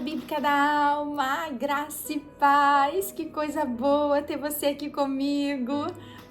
Bíblica da Alma, graça e paz, que coisa boa ter você aqui comigo.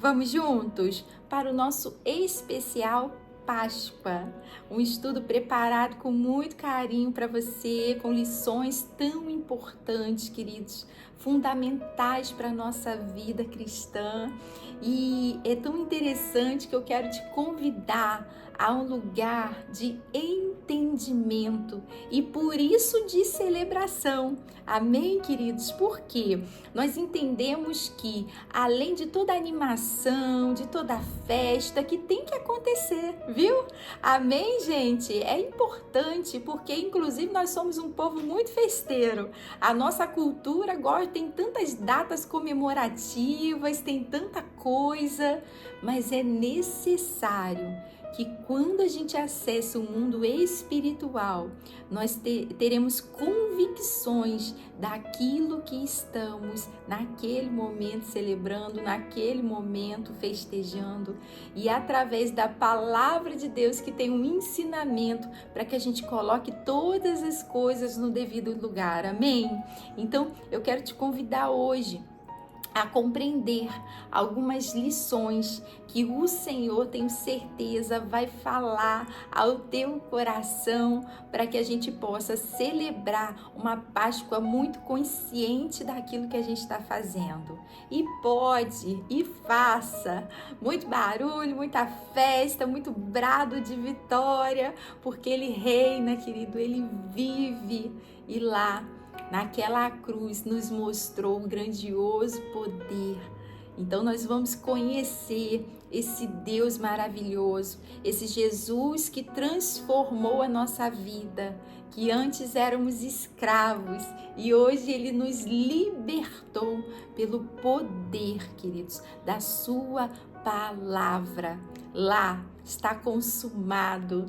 Vamos juntos para o nosso especial Páscoa, um estudo preparado com muito carinho para você, com lições tão importantes, queridos, fundamentais para a nossa vida cristã. E é tão interessante que eu quero te convidar a um lugar de entendimento e por isso de celebração. Amém, queridos? Porque nós entendemos que além de toda a animação, de toda a festa que tem que acontecer, viu? Amém, gente? É importante porque inclusive nós somos um povo muito festeiro. A nossa cultura agora tem tantas datas comemorativas, tem tanta coisa, mas é necessário que quando a gente acessa o mundo espiritual, nós teremos convicções daquilo que estamos naquele momento celebrando, naquele momento festejando, e através da palavra de Deus que tem um ensinamento para que a gente coloque todas as coisas no devido lugar. Amém? Então, eu quero te convidar hoje a compreender algumas lições que o Senhor, tenho certeza, vai falar ao teu coração para que a gente possa celebrar uma Páscoa muito consciente daquilo que a gente está fazendo. E pode, e faça muito barulho, muita festa, muito brado de vitória, porque Ele reina, querido, Ele vive. E lá naquela cruz nos mostrou um grandioso poder. Então nós vamos conhecer esse Deus maravilhoso, esse Jesus que transformou a nossa vida, que antes éramos escravos e hoje Ele nos libertou pelo poder, queridos, da sua palavra. Lá está consumado.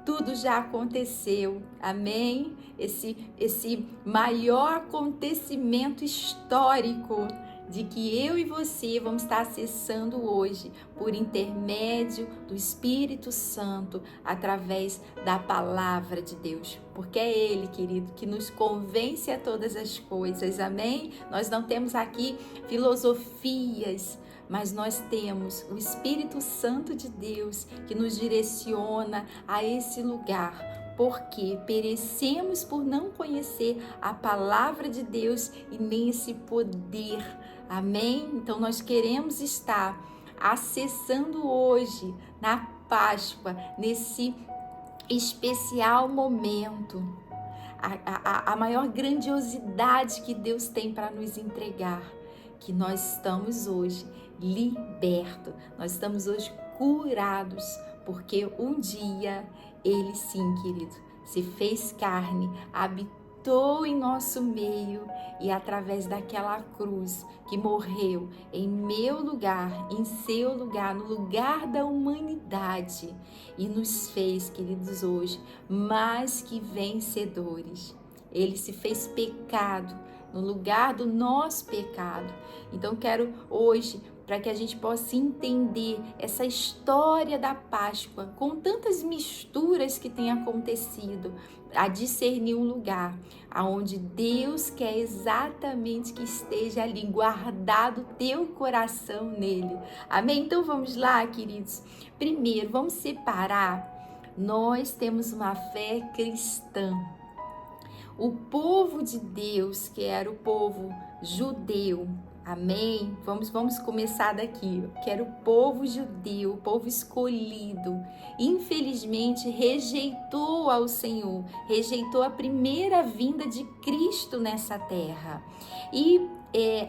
Tudo já aconteceu, amém? Esse maior acontecimento histórico de que eu e você vamos estar acessando hoje por intermédio do Espírito Santo, através da palavra de Deus. Porque é Ele, querido, que nos convence a todas as coisas, amém? Nós não temos aqui filosofias, mas nós temos o Espírito Santo de Deus que nos direciona a esse lugar, porque perecemos por não conhecer a palavra de Deus e nem esse poder, amém? Então nós queremos estar acessando hoje, na Páscoa, nesse especial momento, a maior grandiosidade que Deus tem para nos entregar, que nós estamos hoje libertos, nós estamos hoje curados, porque um dia Ele sim, querido, se fez carne, habitou em nosso meio e através daquela cruz que morreu em meu lugar, em seu lugar, no lugar da humanidade, e nos fez, queridos, hoje mais que vencedores. Ele se fez pecado no lugar do nosso pecado. Então quero hoje, para que a gente possa entender essa história da Páscoa, com tantas misturas que tem acontecido, a discernir um lugar aonde Deus quer exatamente que esteja ali, guardado teu coração nele. Amém? Então vamos lá, queridos. Primeiro, vamos separar. Nós temos uma fé cristã. O povo de Deus, que era o povo judeu, amém? Vamos começar daqui, que era o povo judeu, o povo escolhido. Infelizmente, rejeitou ao Senhor, rejeitou a primeira vinda de Cristo nessa terra. E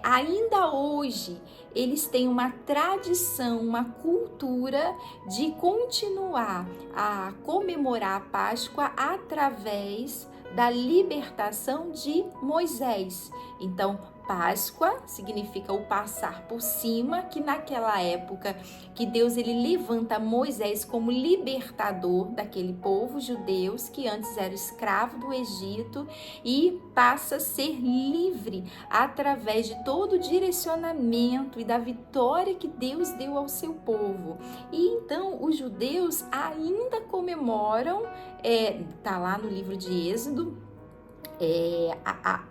ainda hoje, eles têm uma tradição, uma cultura de continuar a comemorar a Páscoa através da libertação de Moisés. Então, Páscoa significa o passar por cima, que naquela época que Deus ele levanta Moisés como libertador daquele povo judeus que antes era escravo do Egito e passa a ser livre através de todo o direcionamento e da vitória que Deus deu ao seu povo. E então os judeus ainda comemoram, tá lá no livro de Êxodo,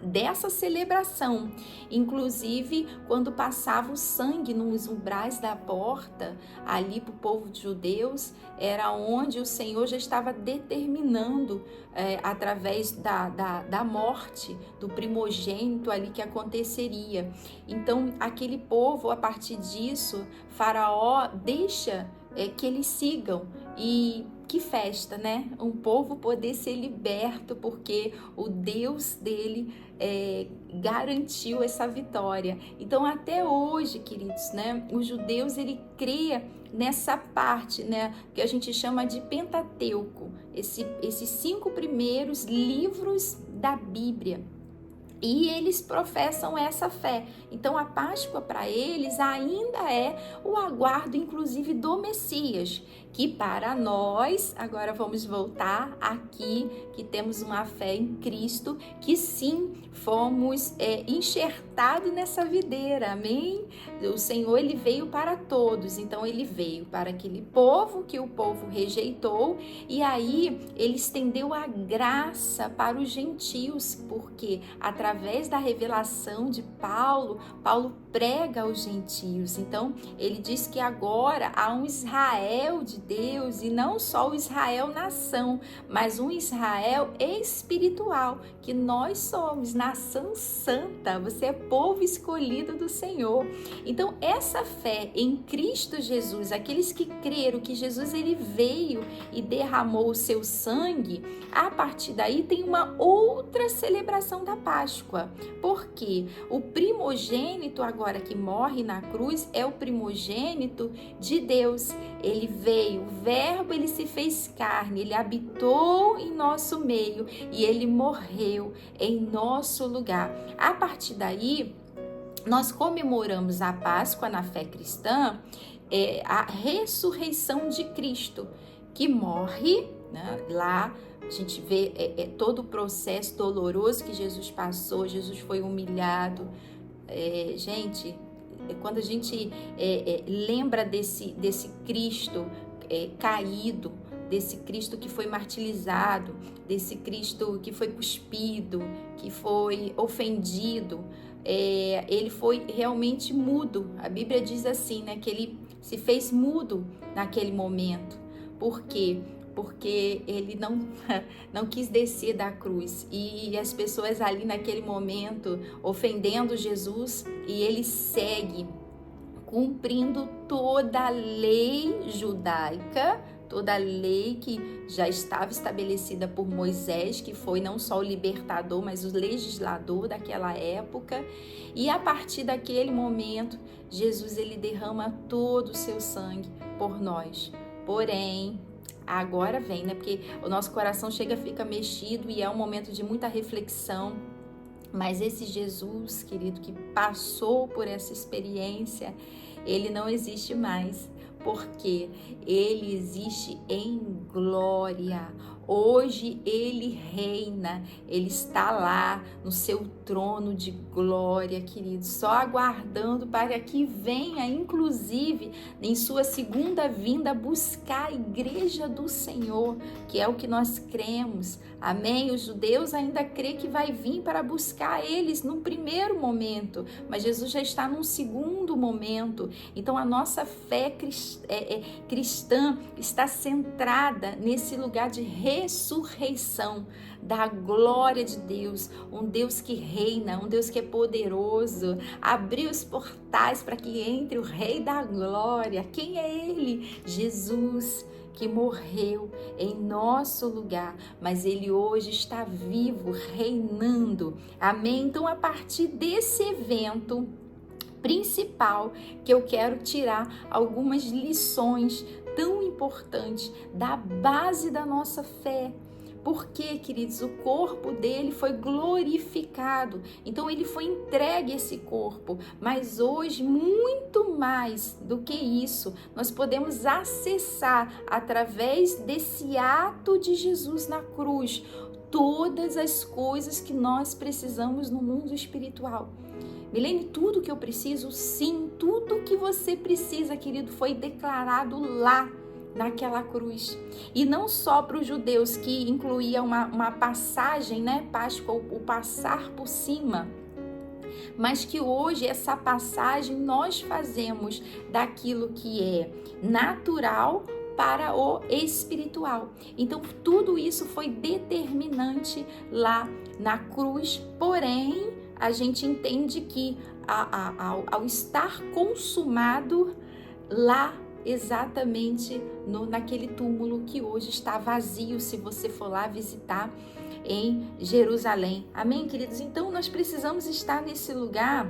dessa celebração. Inclusive, quando passava o sangue nos umbrais da porta, ali para o povo de judeus, era onde o Senhor já estava determinando, através da morte do primogênito ali que aconteceria. Então, aquele povo, a partir disso, Faraó deixa que eles sigam. E que festa, né? Um povo poder ser liberto porque o Deus dele garantiu essa vitória. Então, até hoje, queridos, né? Os judeus, ele crê nessa parte, né? Que a gente chama de Pentateuco, esses 5 primeiros livros da Bíblia. E eles professam essa fé. Então, a Páscoa para eles ainda é o aguardo, inclusive, do Messias, que para nós, agora vamos voltar aqui, que temos uma fé em Cristo, que sim, fomos enxertados nessa videira, amém? O Senhor, ele veio para todos, então ele veio para aquele povo que o povo rejeitou, e aí ele estendeu a graça para os gentios, porque através da revelação de Paulo prega aos gentios. Então, ele diz que agora há um Israel de Deus, e não só o Israel nação, mas um Israel espiritual, que nós somos nação santa, você é povo escolhido do Senhor. Então, essa fé em Cristo Jesus, aqueles que creram que Jesus ele veio e derramou o seu sangue, a partir daí tem uma outra celebração da Páscoa, porque o primogênito agora que morre na cruz é o primogênito de Deus. Ele veio, o verbo ele se fez carne, ele habitou em nosso meio e ele morreu em nosso lugar. A partir daí, nós comemoramos a Páscoa na fé cristã, a ressurreição de Cristo, que morre, né, lá. A gente vê todo o processo doloroso que Jesus passou. Jesus foi humilhado. Gente, quando a gente lembra desse Cristo caído, desse Cristo que foi martirizado, desse Cristo que foi cuspido, que foi ofendido, ele foi realmente mudo. A Bíblia diz assim, né, que ele se fez mudo naquele momento. Por quê? Porque ele não quis descer da cruz, e as pessoas ali naquele momento ofendendo Jesus, e ele segue cumprindo toda a lei judaica, toda a lei que já estava estabelecida por Moisés, que foi não só o libertador, mas o legislador daquela época. E a partir daquele momento, Jesus ele derrama todo o seu sangue por nós. Porém, agora vem, né? Porque o nosso coração fica mexido, e é um momento de muita reflexão. Mas esse Jesus, querido, que passou por essa experiência, ele não existe mais, porque ele existe em glória. Hoje ele reina, ele está lá no seu trono de glória, querido, só aguardando para que venha, inclusive, em sua segunda vinda, buscar a igreja do Senhor, que é o que nós cremos, amém? Os judeus ainda creem que vai vir para buscar eles num primeiro momento, mas Jesus já está num segundo momento. Então a nossa fé cristã está centrada nesse lugar de ressurreição da glória de Deus, um Deus que reina, um Deus que é poderoso, abriu os portais para que entre o Rei da Glória. Quem é Ele? Jesus, que morreu em nosso lugar, mas ele hoje está vivo, reinando, amém? Então, a partir desse evento principal, que eu quero tirar algumas lições tão importantes da base da nossa fé. Porque, queridos, o corpo dele foi glorificado, então ele foi entregue esse corpo, mas hoje, muito mais do que isso, nós podemos acessar, através desse ato de Jesus na cruz, todas as coisas que nós precisamos no mundo espiritual. Milene, tudo que eu preciso, sim, tudo que você precisa, querido, foi declarado lá naquela cruz. E não só para os judeus, que incluía uma passagem, né? Páscoa, o passar por cima, mas que hoje essa passagem nós fazemos daquilo que é natural para o espiritual. Então tudo isso foi determinante lá na cruz, porém a gente entende que ao estar consumado lá exatamente naquele túmulo que hoje está vazio, se você for lá visitar em Jerusalém. Amém, queridos? Então nós precisamos estar nesse lugar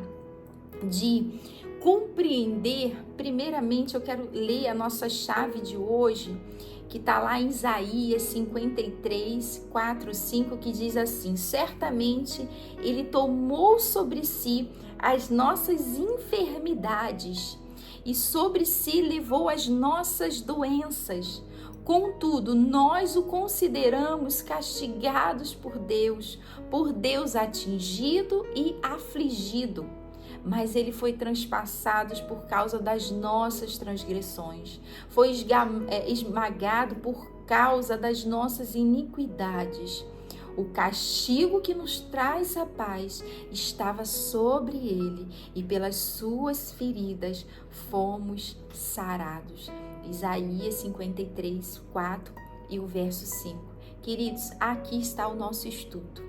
de compreender. Primeiramente eu quero ler a nossa chave de hoje, que está lá em Isaías 53, 4, 5, que diz assim: certamente ele tomou sobre si as nossas enfermidades e sobre si levou as nossas doenças. Contudo, nós o consideramos castigados por Deus atingido e afligido. Mas ele foi transpassado por causa das nossas transgressões, foi esmagado por causa das nossas iniquidades. O castigo que nos traz a paz estava sobre ele, e pelas suas feridas fomos sarados. Isaías 53, 4 e o verso 5. Queridos, aqui está o nosso estudo.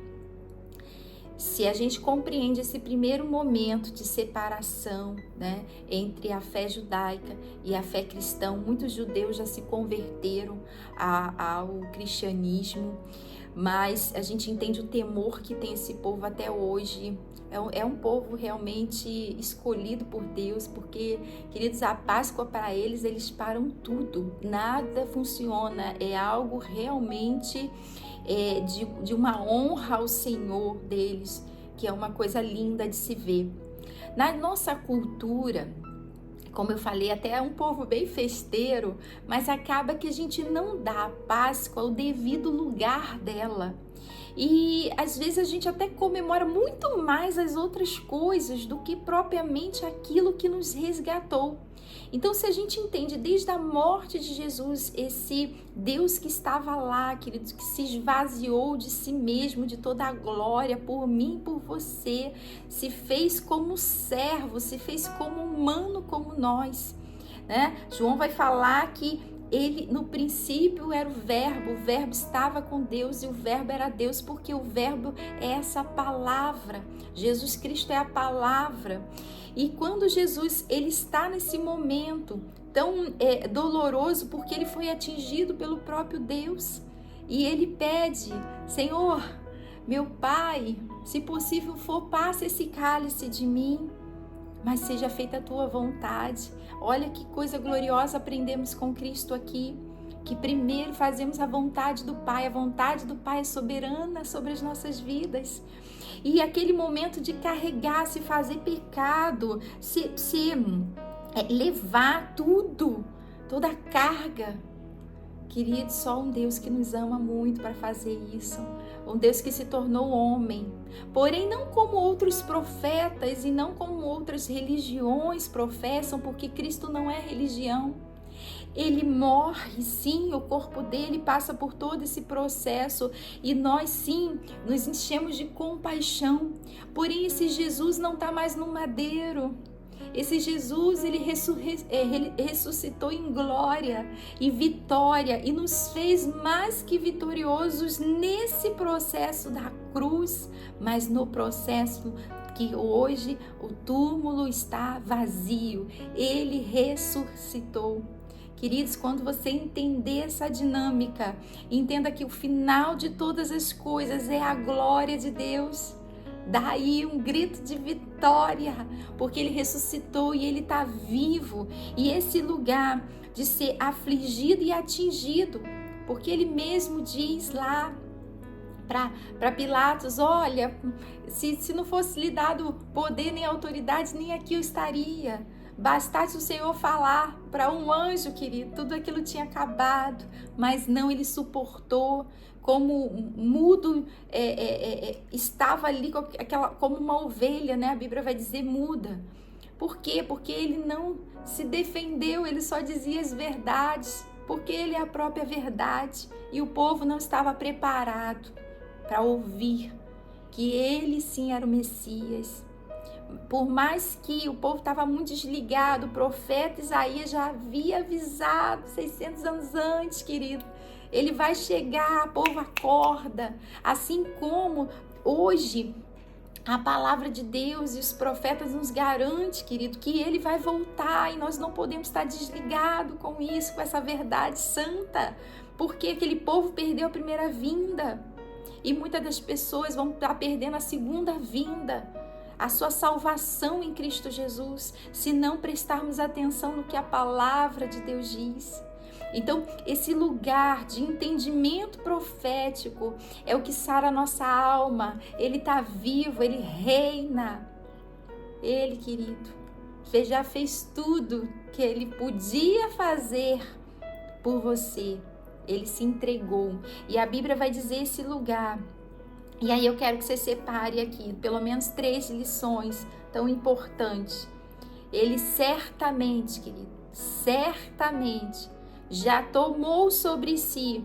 Se a gente compreende esse primeiro momento de separação, né, entre a fé judaica e a fé cristã, muitos judeus já se converteram ao cristianismo, mas a gente entende o temor que tem esse povo até hoje. É um povo realmente escolhido por Deus, porque, queridos, a Páscoa para eles param tudo, nada funciona, é algo realmente de uma honra ao Senhor deles, que é uma coisa linda de se ver. Na nossa cultura, como eu falei, até é um povo bem festeiro, mas acaba que a gente não dá a Páscoa o devido lugar dela. E às vezes a gente até comemora muito mais as outras coisas do que propriamente aquilo que nos resgatou. Então, se a gente entende desde a morte de Jesus, esse Deus que estava lá, queridos, que se esvaziou de si mesmo, de toda a glória por mim e por você, se fez como servo, se fez como humano como nós, né? João vai falar que ele, no princípio, era o verbo estava com Deus e o verbo era Deus, porque o verbo é essa palavra. Jesus Cristo é a palavra. E quando Jesus ele está nesse momento tão doloroso, porque ele foi atingido pelo próprio Deus, e ele pede: Senhor, meu Pai, se possível for, passe esse cálice de mim, mas seja feita a tua vontade. Olha que coisa gloriosa aprendemos com Cristo aqui, que primeiro fazemos a vontade do Pai. A vontade do Pai é soberana sobre as nossas vidas. E aquele momento de carregar, se fazer pecado, levar tudo, toda a carga. Querido, só um Deus que nos ama muito para fazer isso. Um Deus que se tornou homem. Porém, não como outros profetas e não como outras religiões professam, porque Cristo não é religião. Ele morre, sim, o corpo dele passa por todo esse processo e nós, sim, nos enchemos de compaixão. Porém, esse Jesus não está mais no madeiro. Esse Jesus, ele ressuscitou em glória e vitória e nos fez mais que vitoriosos nesse processo da cruz, mas no processo que hoje o túmulo está vazio. Ele ressuscitou. Queridos, quando você entender essa dinâmica, entenda que o final de todas as coisas é a glória de Deus. Daí um grito de vitória, porque ele ressuscitou e ele está vivo. E esse lugar de ser afligido e atingido, porque ele mesmo diz lá para Pilatos: olha, se não fosse lhe dado poder nem autoridade, nem aqui eu estaria. Bastasse o Senhor falar para um anjo, querido, tudo aquilo tinha acabado, mas não, ele suportou, como mudo estava ali, como uma ovelha, né? A Bíblia vai dizer muda. Por quê? Porque ele não se defendeu, ele só dizia as verdades. porque ele é a própria verdade e o povo não estava preparado para ouvir que ele sim era o Messias. Por mais que o povo estava muito desligado, o profeta Isaías já havia avisado 600 anos antes, querido. Ele vai chegar, o povo acorda. Assim como hoje a palavra de Deus e os profetas nos garante, querido, que ele vai voltar e nós não podemos estar desligados com isso, com essa verdade santa, porque aquele povo perdeu a primeira vinda e muitas das pessoas vão estar perdendo a segunda vinda, a sua salvação em Cristo Jesus, se não prestarmos atenção no que a palavra de Deus diz. Então, esse lugar de entendimento profético é o que sara a nossa alma. Ele está vivo, ele reina. Ele, querido, já fez tudo que ele podia fazer por você. Ele se entregou. E a Bíblia vai dizer esse lugar. E aí eu quero que você separe aqui pelo menos 3 lições tão importantes. Ele certamente, querido, certamente já tomou sobre si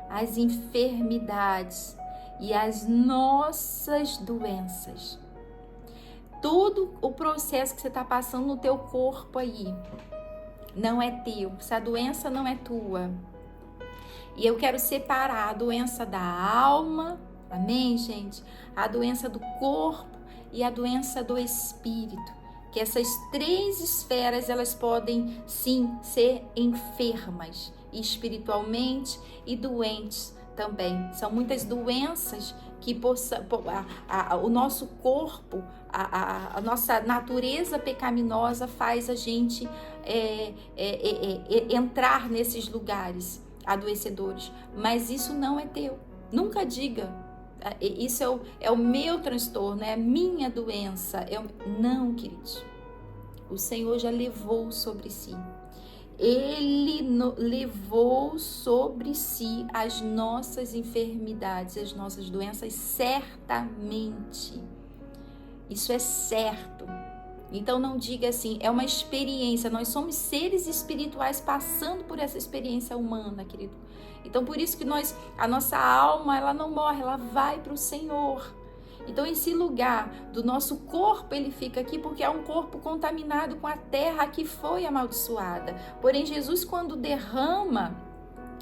as enfermidades e as nossas doenças. Todo o processo que você está passando no teu corpo aí não é teu, essa doença não é tua. E eu quero separar a doença da alma, amém, gente? A doença do corpo e a doença do espírito. Que essas 3 esferas, elas podem sim ser enfermas espiritualmente e doentes também. São muitas doenças que o nosso corpo, a nossa natureza pecaminosa faz a gente entrar nesses lugares adoecedores. Mas isso não é teu. Nunca diga. Isso é o meu transtorno, é a minha doença. Não, queridos. O Senhor já levou sobre si. Ele levou sobre si as nossas enfermidades, as nossas doenças, certamente. Isso é certo. Então não diga assim, é uma experiência. Nós somos seres espirituais passando por essa experiência humana, querido. Então por isso que a nossa alma, ela não morre, ela vai para o Senhor. Então esse lugar do nosso corpo, ele fica aqui porque é um corpo contaminado com a terra que foi amaldiçoada. Porém Jesus, quando derrama,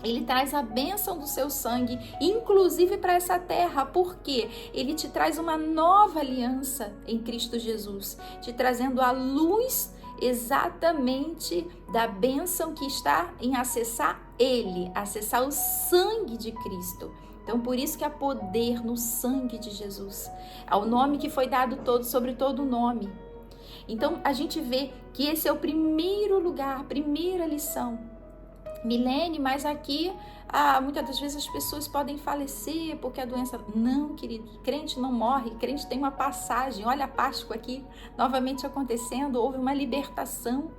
ele traz a bênção do seu sangue, inclusive para essa terra, porque ele te traz uma nova aliança em Cristo Jesus, te trazendo a luz exatamente da bênção que está em acessar ele, acessar o sangue de Cristo. Então, por isso que há poder no sangue de Jesus. É o nome que foi dado sobre todo nome. Então, a gente vê que esse é o primeiro lugar, a primeira lição. Milene, mas aqui, muitas das vezes as pessoas podem falecer porque a doença... Não, querido, crente não morre, crente tem uma passagem. Olha a Páscoa aqui, novamente acontecendo, houve uma libertação.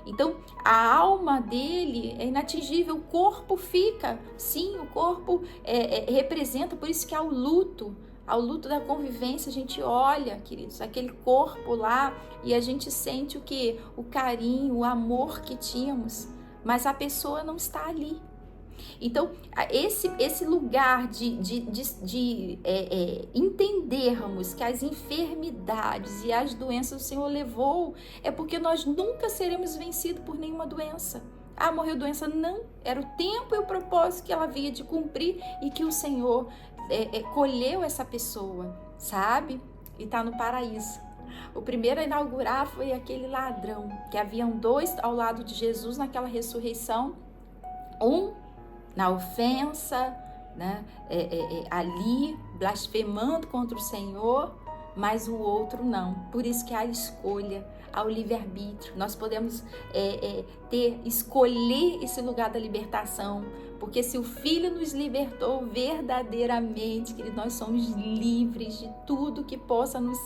Então, a alma dele é inatingível, o corpo fica. Sim, o corpo representa, por isso que há o luto. Ao luto da convivência, a gente olha, queridos, aquele corpo lá e a gente sente o quê? O carinho, o amor que tínhamos. Mas a pessoa não está ali. Então, esse lugar de entendermos que as enfermidades e as doenças o Senhor levou, é porque nós nunca seremos vencidos por nenhuma doença. Morreu doença? Não. Era o tempo e o propósito que ela havia de cumprir e que o Senhor colheu essa pessoa, sabe? E está no paraíso. O primeiro a inaugurar foi aquele ladrão, que haviam 2 ao lado de Jesus naquela ressurreição, um na ofensa, né, ali blasfemando contra o Senhor, mas o outro não. Por isso que há escolha, há o livre-arbítrio. Nós podemos escolher esse lugar da libertação, porque se o Filho nos libertou verdadeiramente, querido, nós somos livres de tudo que possa nos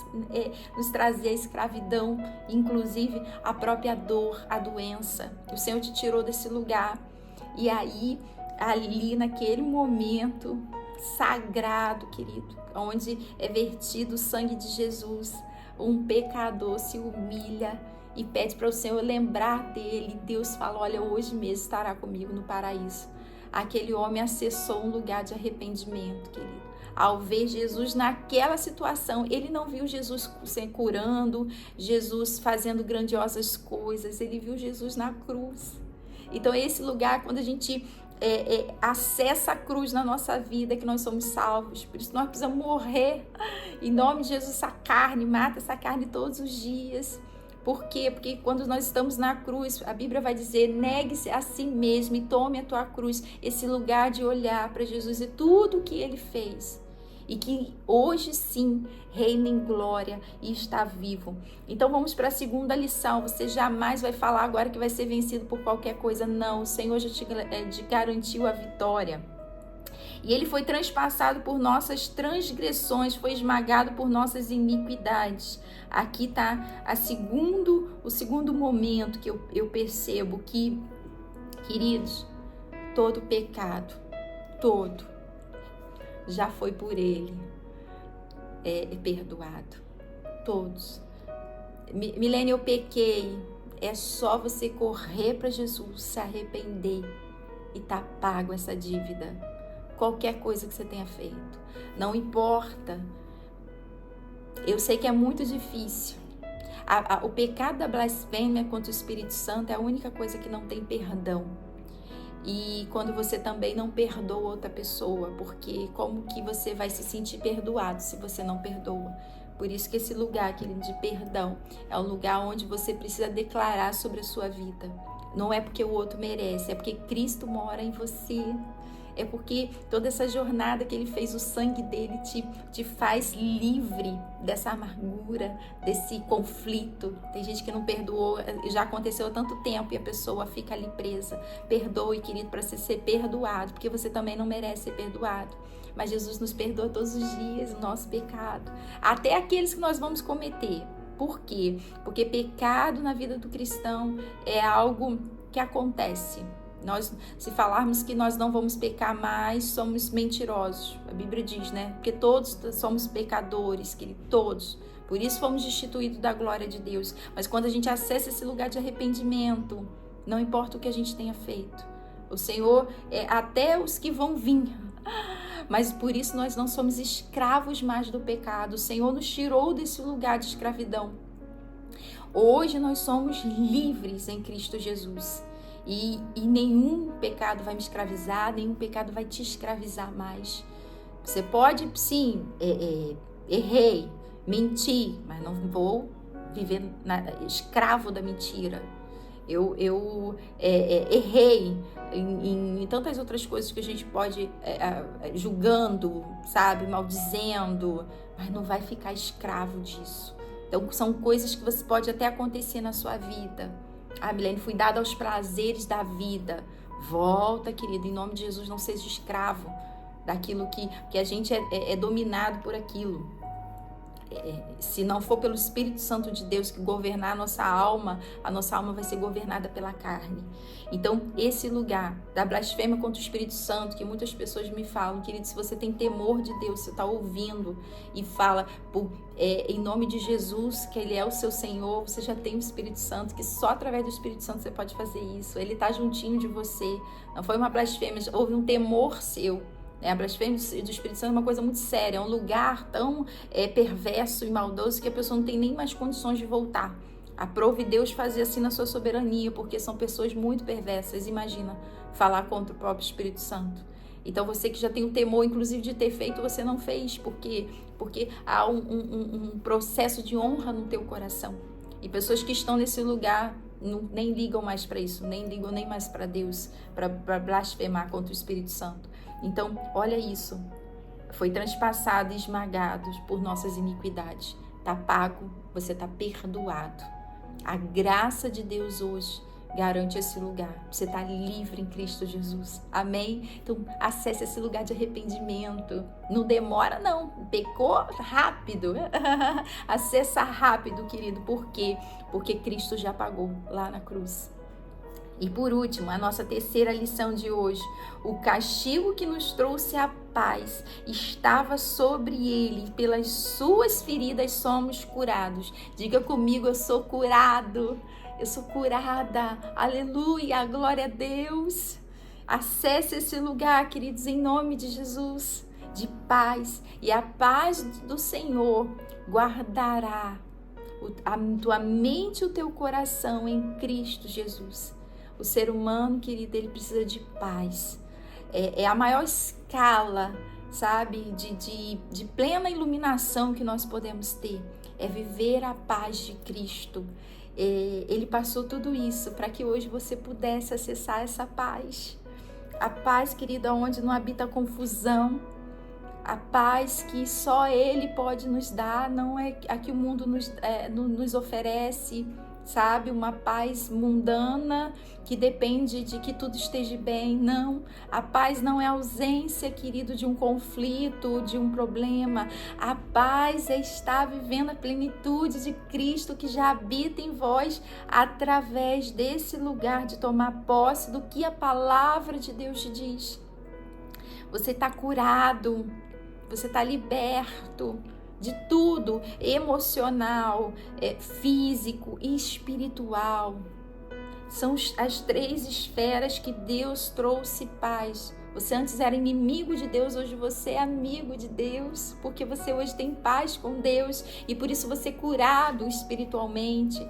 trazer a escravidão, inclusive a própria dor, a doença. O Senhor te tirou desse lugar. E aí, ali naquele momento sagrado, querido, onde é vertido o sangue de Jesus, um pecador se humilha e pede para o Senhor lembrar dele. Deus fala, olha, hoje mesmo estará comigo no paraíso. Aquele homem acessou um lugar de arrependimento, querido. Ao ver Jesus naquela situação, ele não viu Jesus se curando, Jesus fazendo grandiosas coisas, ele viu Jesus na cruz. Então esse lugar, quando a gente acessa a cruz na nossa vida, que nós somos salvos. Por isso nós precisamos morrer em nome de Jesus, essa carne, mata essa carne todos os dias. Por quê? Porque quando nós estamos na cruz, a Bíblia vai dizer, negue-se a si mesmo e tome a tua cruz, esse lugar de olhar para Jesus e tudo o que ele fez. E que hoje sim reina em glória e está vivo. Então vamos para a segunda lição. Você jamais vai falar agora que vai ser vencido por qualquer coisa. Não, o Senhor já te garantiu a vitória. E ele foi transpassado por nossas transgressões, foi esmagado por nossas iniquidades. Aqui está o segundo momento que eu percebo que, queridos, todo pecado, todo, já foi por ele perdoado. Todos. Milene, eu pequei. É só você correr para Jesus, se arrepender e tá pago essa dívida. Qualquer coisa que você tenha feito. Não importa. Eu sei que é muito difícil. O pecado da blasfêmia contra o Espírito Santo é a única coisa que não tem perdão. E quando você também não perdoa outra pessoa, porque como que você vai se sentir perdoado se você não perdoa? Por isso que esse lugar, querido, de perdão, é um lugar onde você precisa declarar sobre a sua vida. Não é porque o outro merece, é porque Cristo mora em você. É porque toda essa jornada que ele fez, o sangue dele te faz livre dessa amargura, desse conflito. Tem gente que não perdoou, já aconteceu há tanto tempo e a pessoa fica ali presa. Perdoe, querido, para você ser perdoado, porque você também não merece ser perdoado. Mas Jesus nos perdoa todos os dias o nosso pecado, até aqueles que nós vamos cometer. Por quê? Porque pecado na vida do cristão é algo que acontece. Se falarmos que nós não vamos pecar mais, somos mentirosos. A Bíblia diz, né? Porque todos somos pecadores, querido, todos. Por isso fomos destituídos da glória de Deus. Mas quando a gente acessa esse lugar de arrependimento, não importa o que a gente tenha feito. O Senhor, até os que vão vir. Mas por isso nós não somos escravos mais do pecado. O Senhor nos tirou desse lugar de escravidão. Hoje nós somos livres em Cristo Jesus. E nenhum pecado vai me escravizar, nenhum pecado vai te escravizar mais. Você pode, sim, errei, menti, mas não vou viver escravo da mentira. Eu errei em tantas outras coisas que a gente pode julgando, sabe, maldizendo, mas não vai ficar escravo disso. Então são coisas que você pode até acontecer na sua vida. Milene, fui dada aos prazeres da vida. Volta, querido, em nome de Jesus, não seja escravo daquilo que a gente é dominado por aquilo. Se não for pelo Espírito Santo de Deus que governar a nossa alma vai ser governada pela carne. Então, esse lugar da blasfêmia contra o Espírito Santo, que muitas pessoas me falam, querido, se você tem temor de Deus, você está ouvindo e fala em nome de Jesus, que Ele é o seu Senhor, você já tem o Espírito Santo, que só através do Espírito Santo você pode fazer isso. Ele está juntinho de você. Não foi uma blasfêmia, houve um temor seu. A blasfêmia do Espírito Santo é uma coisa muito séria, é um lugar tão perverso e maldoso que a pessoa não tem nem mais condições de voltar. Aprove Deus fazer assim na sua soberania, porque são pessoas muito perversas. Imagina falar contra o próprio Espírito Santo. Então você que já tem o temor, inclusive de ter feito, você não fez, porque há um processo de honra no teu coração. E pessoas que estão nesse lugar nem ligam mais para isso, nem ligam nem mais para Deus, para blasfemar contra o Espírito Santo. Então, olha isso, foi transpassado e esmagado por nossas iniquidades. Está pago, você está perdoado. A graça de Deus hoje garante esse lugar. Você está livre em Cristo Jesus. Amém? Então, acesse esse lugar de arrependimento. Não demora, não. Pecou rápido. Acessa rápido, querido. Por quê? Porque Cristo já pagou lá na cruz. E por último, a nossa terceira lição de hoje: o castigo que nos trouxe a paz estava sobre ele, pelas suas feridas somos curados. Diga comigo: eu sou curado, eu sou curada, aleluia, glória a Deus. Acesse esse lugar, queridos, em nome de Jesus, de paz, e a paz do Senhor guardará a tua mente e o teu coração em Cristo Jesus. O ser humano, querido, ele precisa de paz. É a maior escala, sabe, de plena iluminação que nós podemos ter. É viver a paz de Cristo. Ele passou tudo isso para que hoje você pudesse acessar essa paz. A paz, querida, onde não habita confusão. A paz que só Ele pode nos dar, não é a que o mundo nos oferece, sabe? Uma paz mundana que depende de que tudo esteja bem. Não, a paz não é ausência, querido, de um conflito, de um problema. A paz é estar vivendo a plenitude de Cristo que já habita em vós através desse lugar de tomar posse do que a palavra de Deus te diz. Você está curado, você está liberto de tudo, emocional, físico e espiritual. São as 3 esferas que Deus trouxe paz. Você antes era inimigo de Deus, hoje você é amigo de Deus, porque você hoje tem paz com Deus e por isso você é curado espiritualmente.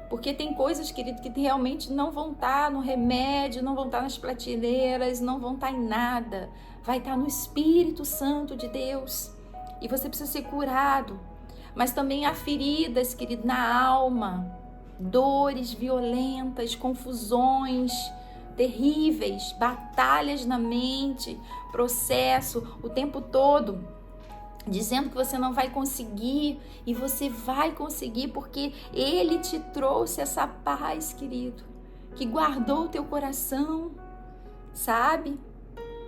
Porque tem coisas, querido, que realmente não vão estar no remédio, não vão estar nas prateleiras, não vão estar em nada. Vai estar no Espírito Santo de Deus. E você precisa ser curado. Mas também há feridas, querido, na alma. Dores violentas, confusões terríveis, batalhas na mente, processo o tempo todo, dizendo que você não vai conseguir, e você vai conseguir, porque Ele te trouxe essa paz, querido, que guardou o teu coração, sabe?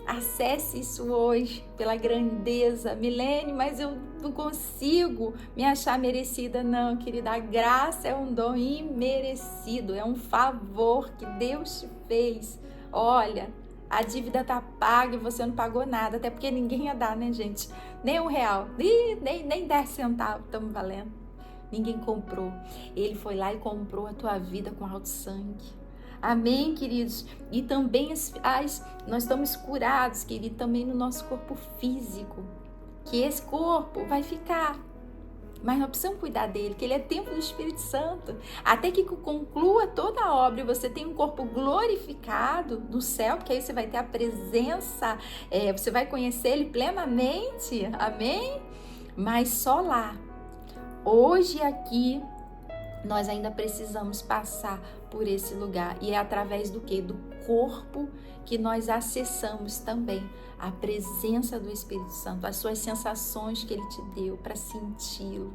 Acesse isso hoje, pela grandeza. Milene, mas eu não consigo me achar merecida. Não, querida, a graça é um dom imerecido, é um favor que Deus te fez. Olha, a dívida tá paga e você não pagou nada, até porque ninguém ia dar, né, gente? Nem R$1, nem 10 centavos estamos valendo. Ninguém comprou. Ele foi lá e comprou a tua vida com alto sangue. Amém, queridos? E também nós estamos curados, querido, também no nosso corpo físico. Que esse corpo vai ficar, mas nós precisamos cuidar dele, que ele é templo do Espírito Santo. Até que conclua toda a obra e você tem um corpo glorificado no céu, porque aí você vai ter a presença, você vai conhecer ele plenamente. Amém? Mas só lá. Hoje aqui, nós ainda precisamos passar por esse lugar. E é através do quê? Do corpo que nós acessamos também a presença do Espírito Santo, as suas sensações que Ele te deu para senti-lo.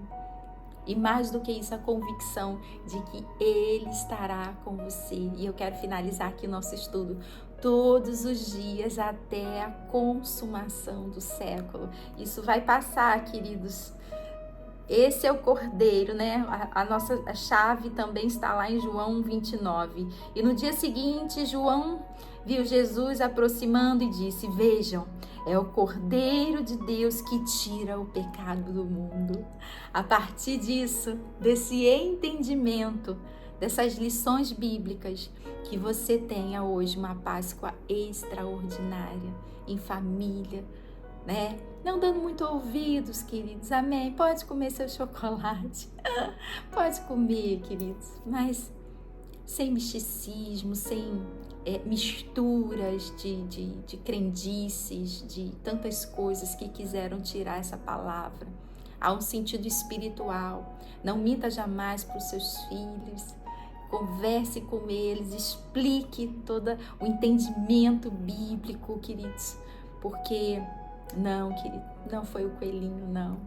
E mais do que isso, a convicção de que Ele estará com você. E eu quero finalizar aqui o nosso estudo todos os dias até a consumação do século. Isso vai passar, queridos. Esse é o Cordeiro, né? A nossa chave também está lá em João 29. E no dia seguinte, João viu Jesus aproximando e disse: vejam, é o Cordeiro de Deus que tira o pecado do mundo. A partir disso, desse entendimento, dessas lições bíblicas, que você tenha hoje uma Páscoa extraordinária, em família, né? Não dando muito ouvidos, queridos, amém? Pode comer seu chocolate, pode comer, queridos, mas sem misticismo, sem misturas de crendices, de tantas coisas que quiseram tirar essa palavra. Há um sentido espiritual. Não minta jamais para os seus filhos. Converse com eles, explique todo o entendimento bíblico, queridos, porque não, querido, não foi o coelhinho, não.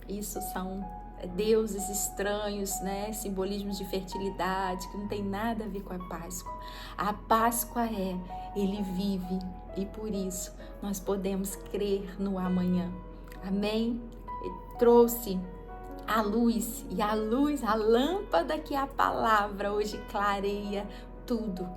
Isso são deuses estranhos, né? Simbolismos de fertilidade, que não tem nada a ver com a Páscoa. A Páscoa Ele vive, e por isso nós podemos crer no amanhã. Amém? Ele trouxe a luz, e a luz, a lâmpada que é a palavra, hoje clareia tudo.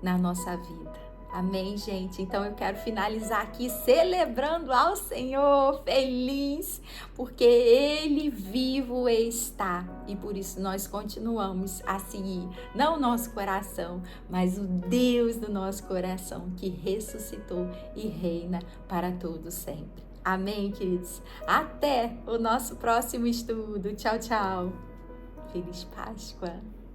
na nossa vida. Amém, gente? Então eu quero finalizar aqui celebrando ao Senhor, feliz, porque Ele vivo está e por isso nós continuamos a seguir, não o nosso coração, mas o Deus do nosso coração que ressuscitou e reina para todos sempre. Amém, queridos? Até o nosso próximo estudo. Tchau, tchau. Feliz Páscoa!